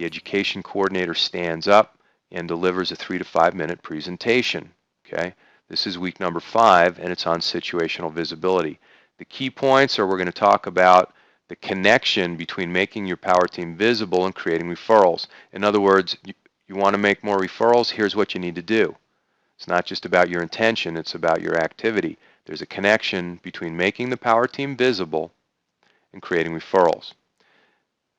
the education coordinator stands up and delivers a 3 to 5 minute presentation. Okay, this is week number 5, and it's on situational visibility. The key points are we're going to talk about the connection between making your power team visible and creating referrals. In other words, you want to make more referrals, here's what you need to do. It's not just about your intention, it's about your activity. There's a connection between making the power team visible and creating referrals.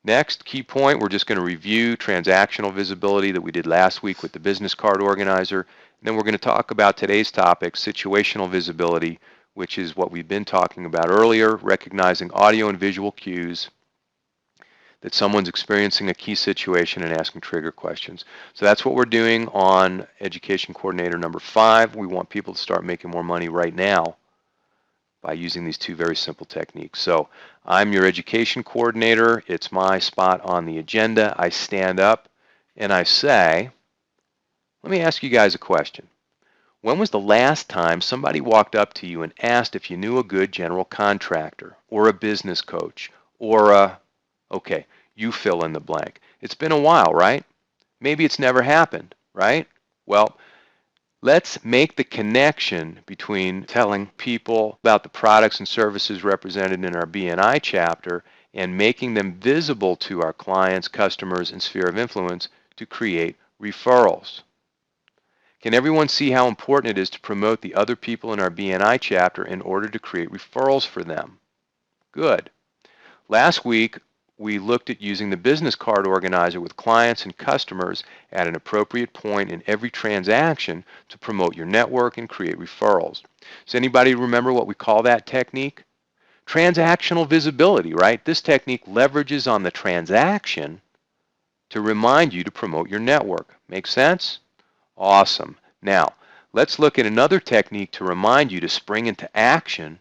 Next, key point, we're just going to review transactional visibility that we did last week with the business card organizer. And then we're going to talk about today's topic, situational visibility, which is what we've been talking about earlier, recognizing audio and visual cues that someone's experiencing a key situation and asking trigger questions. So that's what we're doing on Education Coordinator number 5. We want people to start making more money right now by using these 2 very simple techniques. So I'm your education coordinator. It's my spot on the agenda. I stand up and I say, let me ask you guys a question. When was the last time somebody walked up to you and asked if you knew a good general contractor or a business coach or a, okay, you fill in the blank. It's been a while, right? Maybe it's never happened, right? Well, let's make the connection between telling people about the products and services represented in our BNI chapter and making them visible to our clients, customers, and sphere of influence to create referrals. Can everyone see how important it is to promote the other people in our BNI chapter in order to create referrals for them? Good. Last week, we looked at using the business card organizer with clients and customers at an appropriate point in every transaction to promote your network and create referrals. Does anybody remember what we call that technique? Transactional visibility, right? This technique leverages on the transaction to remind you to promote your network. Make sense? Awesome. Now, let's look at another technique to remind you to spring into action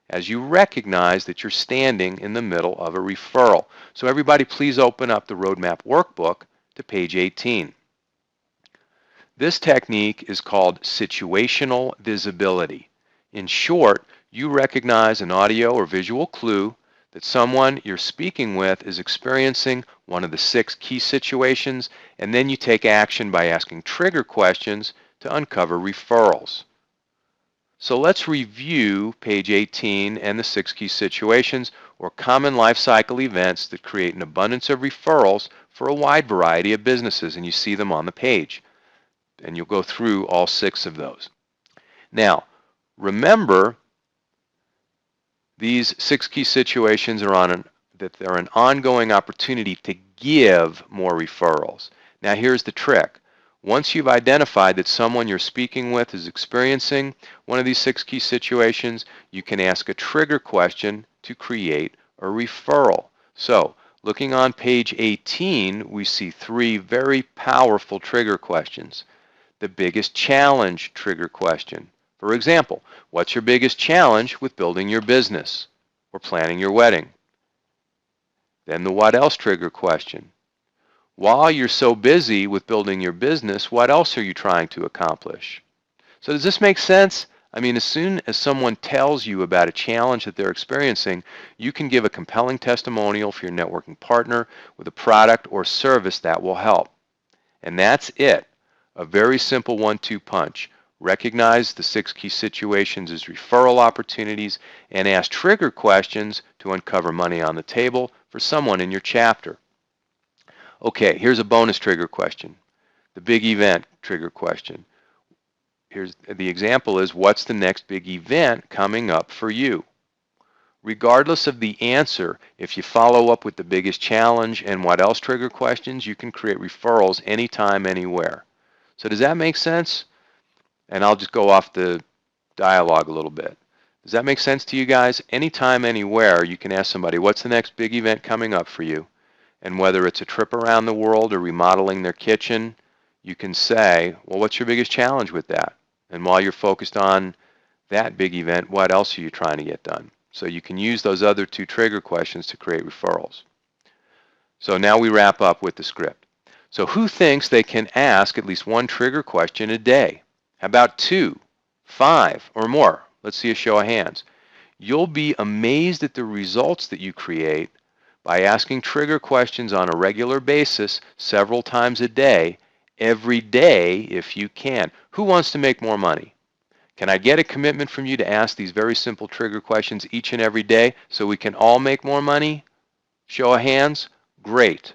as you recognize that you're standing in the middle of a referral. So everybody please open up the roadmap workbook to page 18. This technique is called situational visibility. In short, you recognize an audio or visual clue that someone you're speaking with is experiencing one of the 6 key situations, and then you take action by asking trigger questions to uncover referrals. So let's review page 18 and the 6 key situations or common life cycle events that create an abundance of referrals for a wide variety of businesses, and you see them on the page. And you'll go through all 6 of those. Now, remember, these 6 key situations are they're an ongoing opportunity to give more referrals. Now here's the trick. Once you've identified that someone you're speaking with is experiencing one of these 6 key situations, you can ask a trigger question to create a referral. So, looking on page 18, we see 3 very powerful trigger questions. The biggest challenge trigger question. For example, what's your biggest challenge with building your business or planning your wedding? Then the what else trigger question. While you're so busy with building your business, what else are you trying to accomplish? So does this make sense? I mean, as soon as someone tells you about a challenge that they're experiencing, you can give a compelling testimonial for your networking partner with a product or service that will help. And that's it. A very simple 1-2 punch. Recognize the 6 key situations as referral opportunities and ask trigger questions to uncover money on the table for someone in your chapter. Okay, here's a bonus trigger question. The big event trigger question. Here's the example is, what's the next big event coming up for you? Regardless of the answer, if you follow up with the biggest challenge and what else trigger questions, you can create referrals anytime, anywhere. So does that make sense? And I'll just go off the dialogue a little bit. Does that make sense to you guys? Anytime, anywhere, you can ask somebody, what's the next big event coming up for you? And whether it's a trip around the world or remodeling their kitchen, you can say, well, what's your biggest challenge with that? And while you're focused on that big event, what else are you trying to get done? So you can use those other 2 trigger questions to create referrals. So now we wrap up with the script. So who thinks they can ask at least 1 trigger question a day? How about 2, 5, or more? Let's see a show of hands. You'll be amazed at the results that you create by asking trigger questions on a regular basis, several times a day, every day if you can. Who wants to make more money? Can I get a commitment from you to ask these very simple trigger questions each and every day so we can all make more money? Show of hands? Great.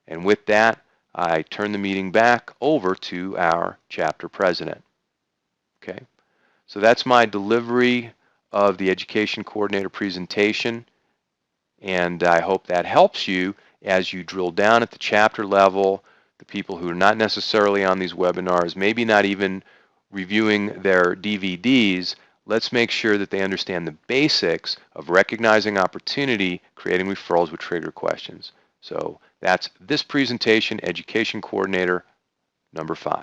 And with that, I turn the meeting back over to our chapter president. Okay, so that's my delivery of the education coordinator presentation, and I hope that helps you as you drill down at the chapter level. The people who are not necessarily on these webinars, maybe not even reviewing their DVDs, let's make sure that they understand the basics of recognizing opportunity, creating referrals with trigger questions. So that's this presentation, Education Coordinator number 5.